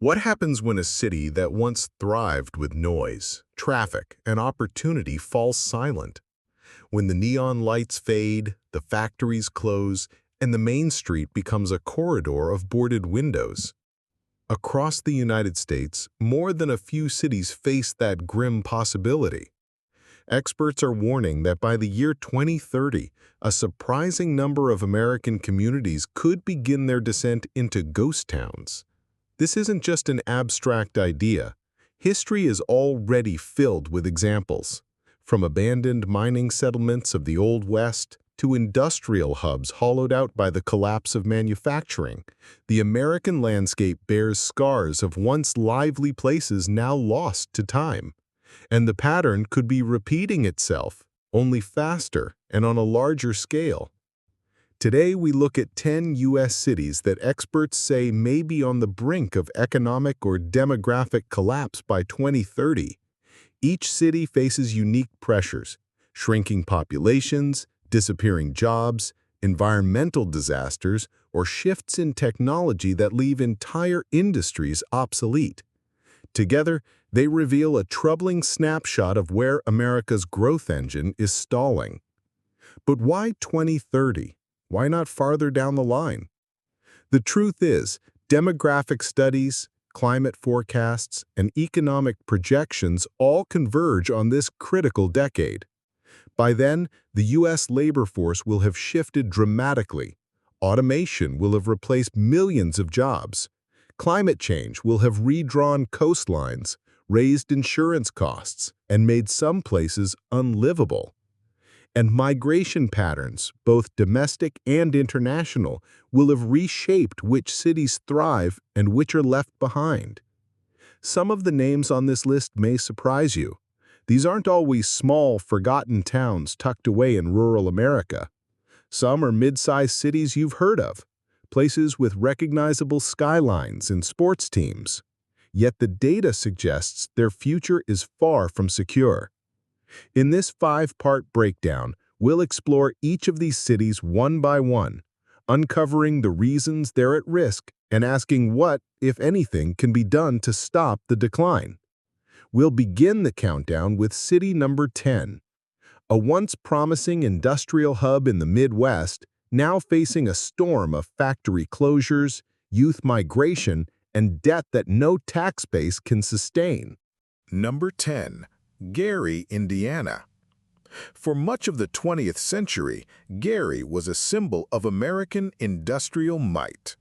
What happens when a city that once thrived with noise, traffic, and opportunity falls silent? When the neon lights fade, the factories close, and the main street becomes a corridor of boarded windows? Across the United States, more than a few cities face that grim possibility. Experts are warning that by the year 2030, a surprising number of American communities could begin their descent into ghost towns. This isn't just an abstract idea. History is already filled with examples, from abandoned mining settlements of the Old West to industrial hubs hollowed out by the collapse of manufacturing. The American landscape bears scars of once lively places now lost to time. And the pattern could be repeating itself, only faster and on a larger scale. Today, we look at 10 U.S. cities that experts say may be on the brink of economic or demographic collapse by 2030. Each city faces unique pressures: shrinking populations, disappearing jobs, environmental disasters, or shifts in technology that leave entire industries obsolete. Together, they reveal a troubling snapshot of where America's growth engine is stalling. But why 2030? Why not farther down the line? The truth is, demographic studies, climate forecasts, and economic projections all converge on this critical decade. By then, the U.S. labor force will have shifted dramatically. Automation will have replaced millions of jobs. Climate change will have redrawn coastlines, raised insurance costs, and made some places unlivable. And migration patterns, both domestic and international, will have reshaped which cities thrive and which are left behind. Some of the names on this list may surprise you. These aren't always small, forgotten towns tucked away in rural America. Some are mid-sized cities you've heard of, places with recognizable skylines and sports teams. Yet the data suggests their future is far from secure. In this 5-part breakdown, we'll explore each of these cities one by one, uncovering the reasons they're at risk and asking what, if anything, can be done to stop the decline. We'll begin the countdown with city number 10, a once promising industrial hub in the Midwest, now facing a storm of factory closures, youth migration, and debt that no tax base can sustain. Number 10. Gary, Indiana. For much of the 20th century, Gary was a symbol of American industrial might.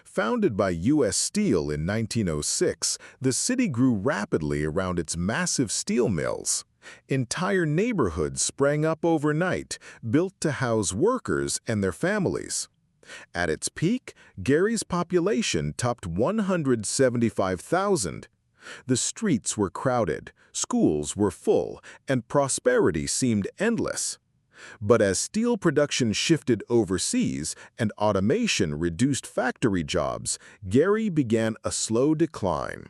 Founded by U.S. Steel in 1906, the city grew rapidly around its massive steel mills. Entire neighborhoods sprang up overnight, built to house workers and their families. At its peak, Gary's population topped 175,000. The streets were crowded, schools were full, and prosperity seemed endless. But as steel production shifted overseas and automation reduced factory jobs, Gary began a slow decline.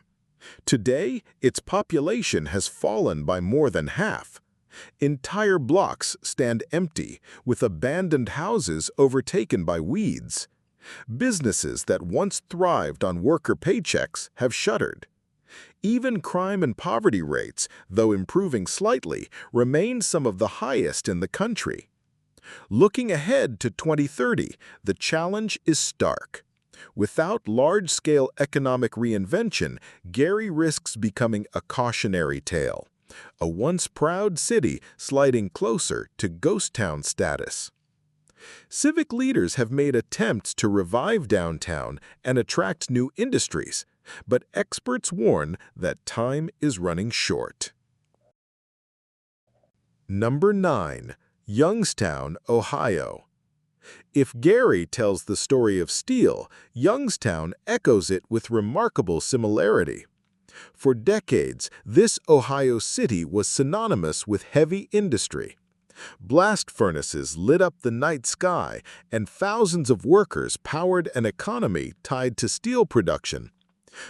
Today, its population has fallen by more than half. Entire blocks stand empty, with abandoned houses overtaken by weeds. Businesses that once thrived on worker paychecks have shuttered. Even crime and poverty rates, though improving slightly, remain some of the highest in the country. Looking ahead to 2030, the challenge is stark. Without large-scale economic reinvention, Gary risks becoming a cautionary tale, a once proud city sliding closer to ghost town status. Civic leaders have made attempts to revive downtown and attract new industries, but experts warn that time is running short. Number 9. Youngstown, Ohio. If Gary tells the story of steel, Youngstown echoes it with remarkable similarity. For decades, this Ohio city was synonymous with heavy industry. Blast furnaces lit up the night sky, and thousands of workers powered an economy tied to steel production.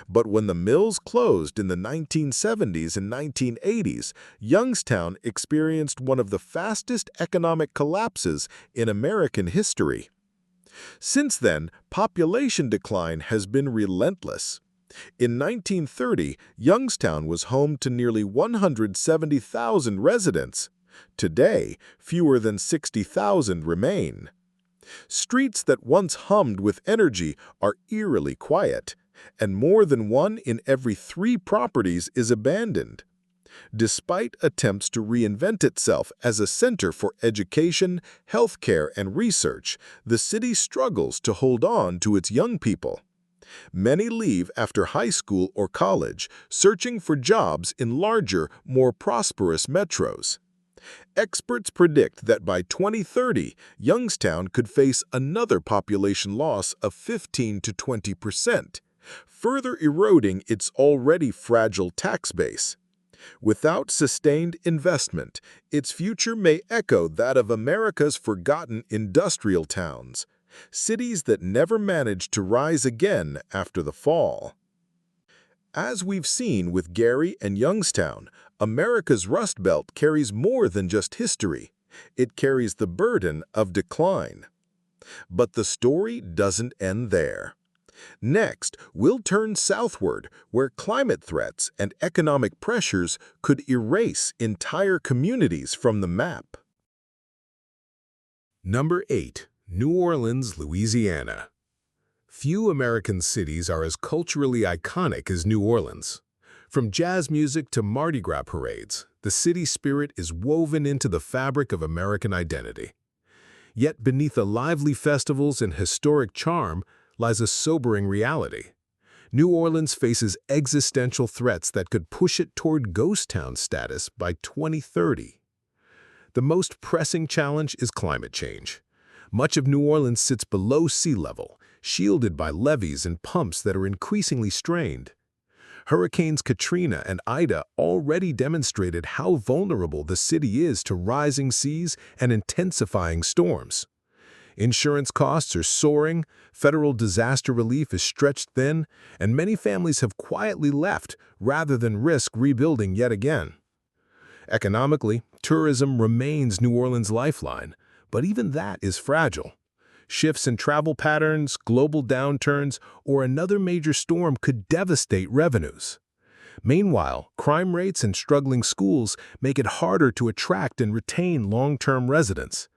But when the mills closed in the 1970s and 1980s, Youngstown experienced one of the fastest economic collapses in American history. Since then, population decline has been relentless. In 1930, Youngstown was home to nearly 170,000 residents. Today, fewer than 60,000 remain. Streets that once hummed with energy are eerily quiet, and more than 1 in every 3 properties is abandoned. Despite attempts to reinvent itself as a center for education, healthcare, and research, the city struggles to hold on to its young people. Many leave after high school or college, searching for jobs in larger, more prosperous metros. Experts predict that by 2030, Youngstown could face another population loss of 15 to 20%, further eroding its already fragile tax base. Without sustained investment, its future may echo that of America's forgotten industrial towns, cities that never managed to rise again after the fall. As we've seen with Gary and Youngstown, America's Rust Belt carries more than just history. It carries the burden of decline. But the story doesn't end there. Next, we'll turn southward, where climate threats and economic pressures could erase entire communities from the map. Number 8. New Orleans, Louisiana. Few American cities are as culturally iconic as New Orleans. From jazz music to Mardi Gras parades, the city spirit is woven into the fabric of American identity. Yet beneath the lively festivals and historic charm lies a sobering reality. New Orleans faces existential threats that could push it toward ghost town status by 2030. The most pressing challenge is climate change. Much of New Orleans sits below sea level, shielded by levees and pumps that are increasingly strained. Hurricanes Katrina and Ida already demonstrated how vulnerable the city is to rising seas and intensifying storms. Insurance costs are soaring, federal disaster relief is stretched thin, and many families have quietly left rather than risk rebuilding yet again. Economically, tourism remains New Orleans' lifeline, but even that is fragile. Shifts in travel patterns, global downturns, or another major storm could devastate revenues. Meanwhile, crime rates and struggling schools make it harder to attract and retain long-term residents.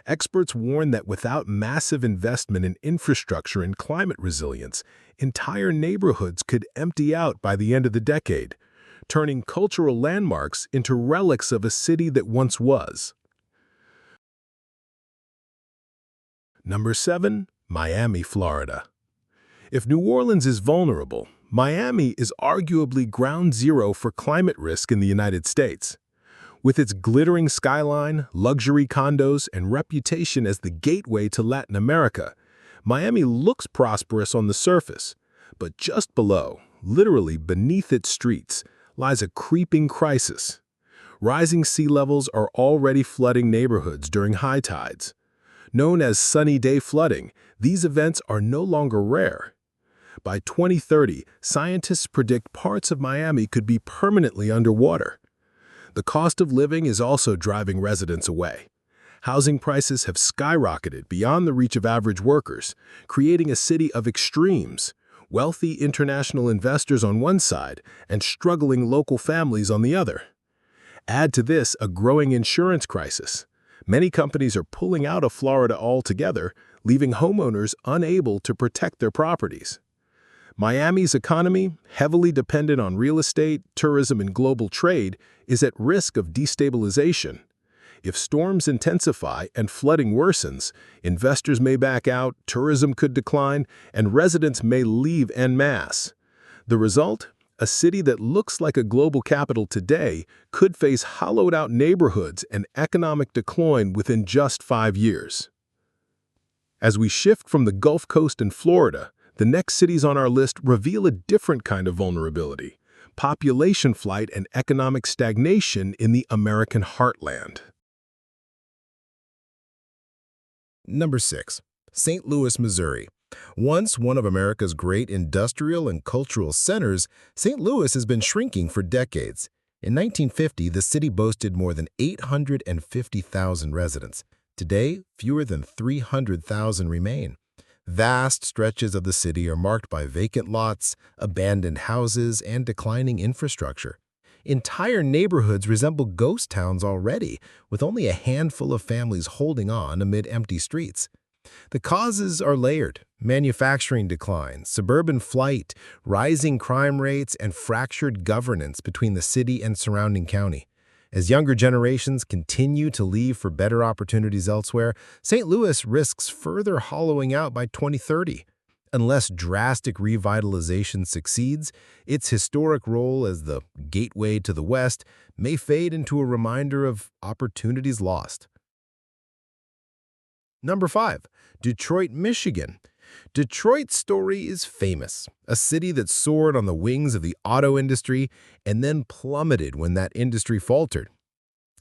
Experts warn that without massive investment in infrastructure and climate resilience, entire neighborhoods could empty out by the end of the decade, turning cultural landmarks into relics of a city that once was. Number 7. Miami, Florida. If New Orleans is vulnerable, Miami is arguably ground zero for climate risk in the United States. With its glittering skyline, luxury condos, and reputation as the gateway to Latin America, Miami looks prosperous on the surface. But just below, literally beneath its streets, lies a creeping crisis. Rising sea levels are already flooding neighborhoods during high tides. Known as sunny day flooding, these events are no longer rare. By 2030, scientists predict parts of Miami could be permanently underwater. The cost of living is also driving residents away. Housing prices have skyrocketed beyond the reach of average workers, creating a city of extremes: wealthy international investors on one side and struggling local families on the other. Add to this a growing insurance crisis. Many companies are pulling out of Florida altogether, leaving homeowners unable to protect their properties. Miami's economy, heavily dependent on real estate, tourism, and global trade, is at risk of destabilization. If storms intensify and flooding worsens, investors may back out, tourism could decline, and residents may leave en masse. The result? A city that looks like a global capital today could face hollowed-out neighborhoods and economic decline within just 5 years. As we shift from the Gulf Coast and Florida, the next cities on our list reveal a different kind of vulnerability: population flight and economic stagnation in the American heartland. Number 6. St. Louis, Missouri. Once one of America's great industrial and cultural centers, St. Louis has been shrinking for decades. In 1950, the city boasted more than 850,000 residents. Today, fewer than 300,000 remain. Vast stretches of the city are marked by vacant lots, abandoned houses, and declining infrastructure. Entire neighborhoods resemble ghost towns already, with only a handful of families holding on amid empty streets. The causes are layered: manufacturing decline, suburban flight, rising crime rates, and fractured governance between the city and surrounding county. As younger generations continue to leave for better opportunities elsewhere, St. Louis risks further hollowing out by 2030. Unless drastic revitalization succeeds, its historic role as the gateway to the West may fade into a reminder of opportunities lost. Number 5. Detroit, Michigan. Detroit's story is famous, a city that soared on the wings of the auto industry and then plummeted when that industry faltered.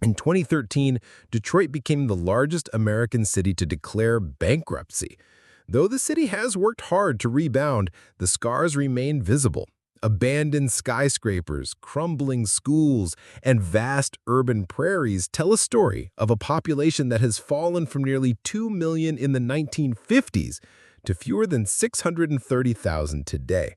In 2013, Detroit became the largest American city to declare bankruptcy. Though the city has worked hard to rebound, the scars remain visible. Abandoned skyscrapers, crumbling schools, and vast urban prairies tell a story of a population that has fallen from nearly 2 million in the 1950s to fewer than 630,000 today.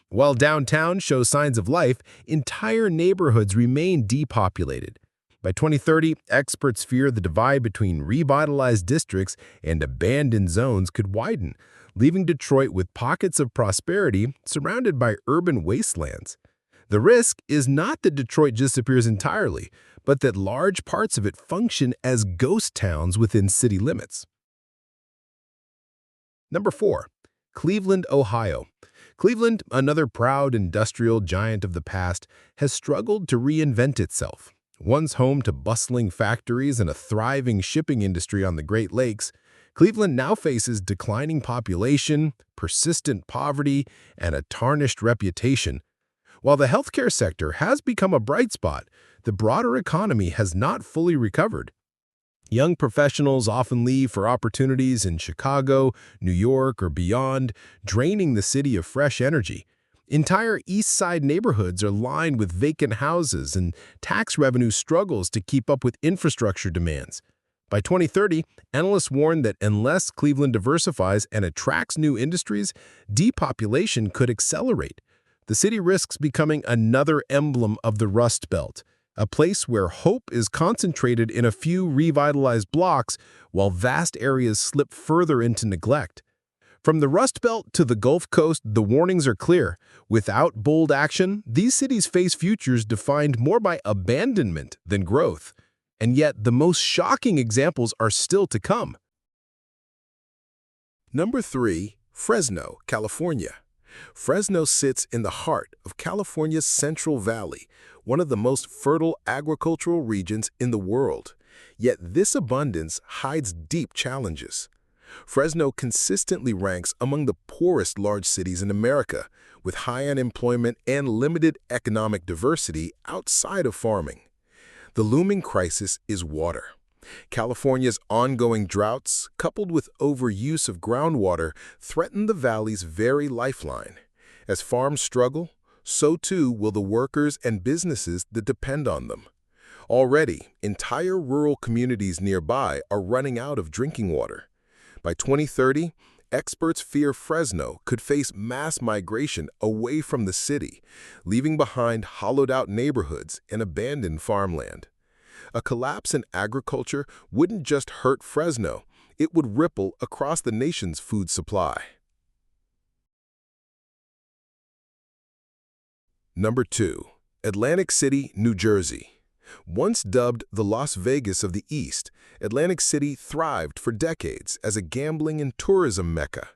While downtown shows signs of life, entire neighborhoods remain depopulated. By 2030, experts fear the divide between revitalized districts and abandoned zones could widen, leaving Detroit with pockets of prosperity surrounded by urban wastelands. The risk is not that Detroit disappears entirely, but that large parts of it function as ghost towns within city limits. Number 4. Cleveland, Ohio. Cleveland, another proud industrial giant of the past, has struggled to reinvent itself. Once home to bustling factories and a thriving shipping industry on the Great Lakes, Cleveland now faces declining population, persistent poverty, and a tarnished reputation. While the healthcare sector has become a bright spot, the broader economy has not fully recovered. Young professionals often leave for opportunities in Chicago, New York, or beyond, draining the city of fresh energy. Entire East Side neighborhoods are lined with vacant houses, and tax revenue struggles to keep up with infrastructure demands. By 2030, analysts warn that unless Cleveland diversifies and attracts new industries, depopulation could accelerate. The city risks becoming another emblem of the Rust Belt, a place where hope is concentrated in a few revitalized blocks while vast areas slip further into neglect. From the Rust Belt to the Gulf Coast, the warnings are clear. Without bold action, these cities face futures defined more by abandonment than growth. And yet, the most shocking examples are still to come. Number 3. Fresno, California. Fresno sits in the heart of California's Central Valley, one of the most fertile agricultural regions in the world. Yet this abundance hides deep challenges. Fresno consistently ranks among the poorest large cities in America, with high unemployment and limited economic diversity outside of farming. The looming crisis is water. California's ongoing droughts, coupled with overuse of groundwater, threaten the valley's very lifeline. As farms struggle, so too will the workers and businesses that depend on them. Already, entire rural communities nearby are running out of drinking water. By 2030, experts fear Fresno could face mass migration away from the city, leaving behind hollowed-out neighborhoods and abandoned farmland. A collapse in agriculture wouldn't just hurt Fresno, it would ripple across the nation's food supply. Number 2. Atlantic City, New Jersey. Once dubbed the Las Vegas of the East, Atlantic City thrived for decades as a gambling and tourism mecca.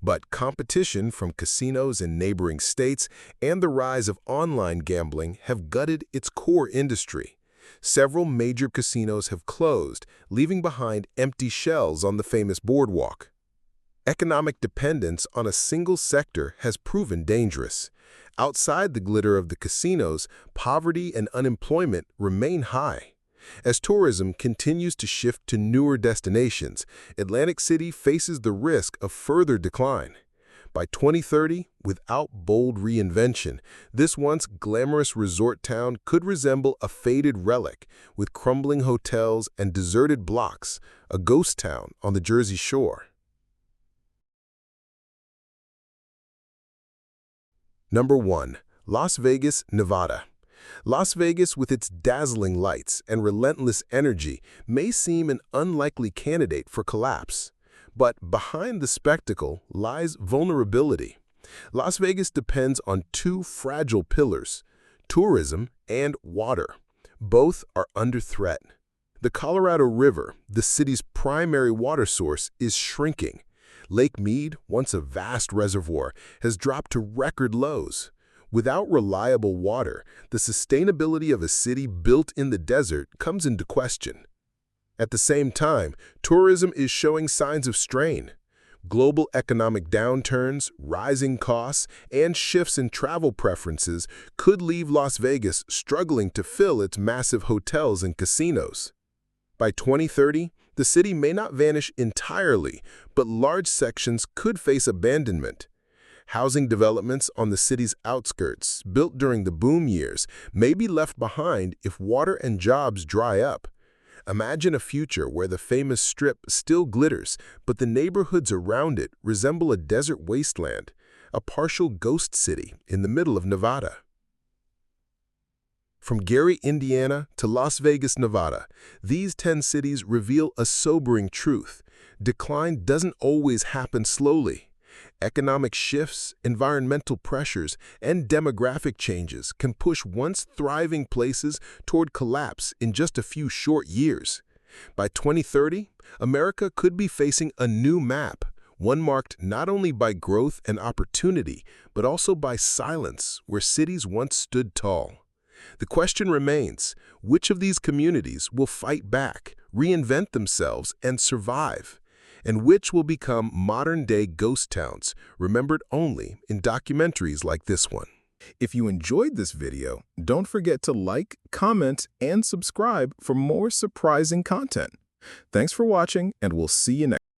But competition from casinos in neighboring states and the rise of online gambling have gutted its core industry. Several major casinos have closed, leaving behind empty shells on the famous boardwalk. Economic dependence on a single sector has proven dangerous. Outside the glitter of the casinos, poverty and unemployment remain high. As tourism continues to shift to newer destinations, Atlantic City faces the risk of further decline. By 2030, without bold reinvention, this once glamorous resort town could resemble a faded relic with crumbling hotels and deserted blocks, a ghost town on the Jersey Shore. Number 1. Las Vegas, Nevada. Las Vegas, with its dazzling lights and relentless energy, may seem an unlikely candidate for collapse. But behind the spectacle lies vulnerability. Las Vegas depends on two fragile pillars: tourism and water. Both are under threat. The Colorado River, the city's primary water source, is shrinking. Lake Mead, once a vast reservoir, has dropped to record lows. Without reliable water, the sustainability of a city built in the desert comes into question. At the same time, tourism is showing signs of strain. Global economic downturns, rising costs, and shifts in travel preferences could leave Las Vegas struggling to fill its massive hotels and casinos. By 2030, the city may not vanish entirely, but large sections could face abandonment. Housing developments on the city's outskirts, built during the boom years, may be left behind if water and jobs dry up. Imagine a future where the famous Strip still glitters, but the neighborhoods around it resemble a desert wasteland, a partial ghost city in the middle of Nevada. From Gary, Indiana to Las Vegas, Nevada, these 10 cities reveal a sobering truth. Decline doesn't always happen slowly. Economic shifts, environmental pressures, and demographic changes can push once thriving places toward collapse in just a few short years. By 2030, America could be facing a new map, one marked not only by growth and opportunity, but also by silence where cities once stood tall. The question remains, which of these communities will fight back, reinvent themselves, and survive? And which will become modern-day ghost towns, remembered only in documentaries like this one? If you enjoyed this video, don't forget to like, comment, and subscribe for more surprising content. Thanks for watching, and we'll see you next time.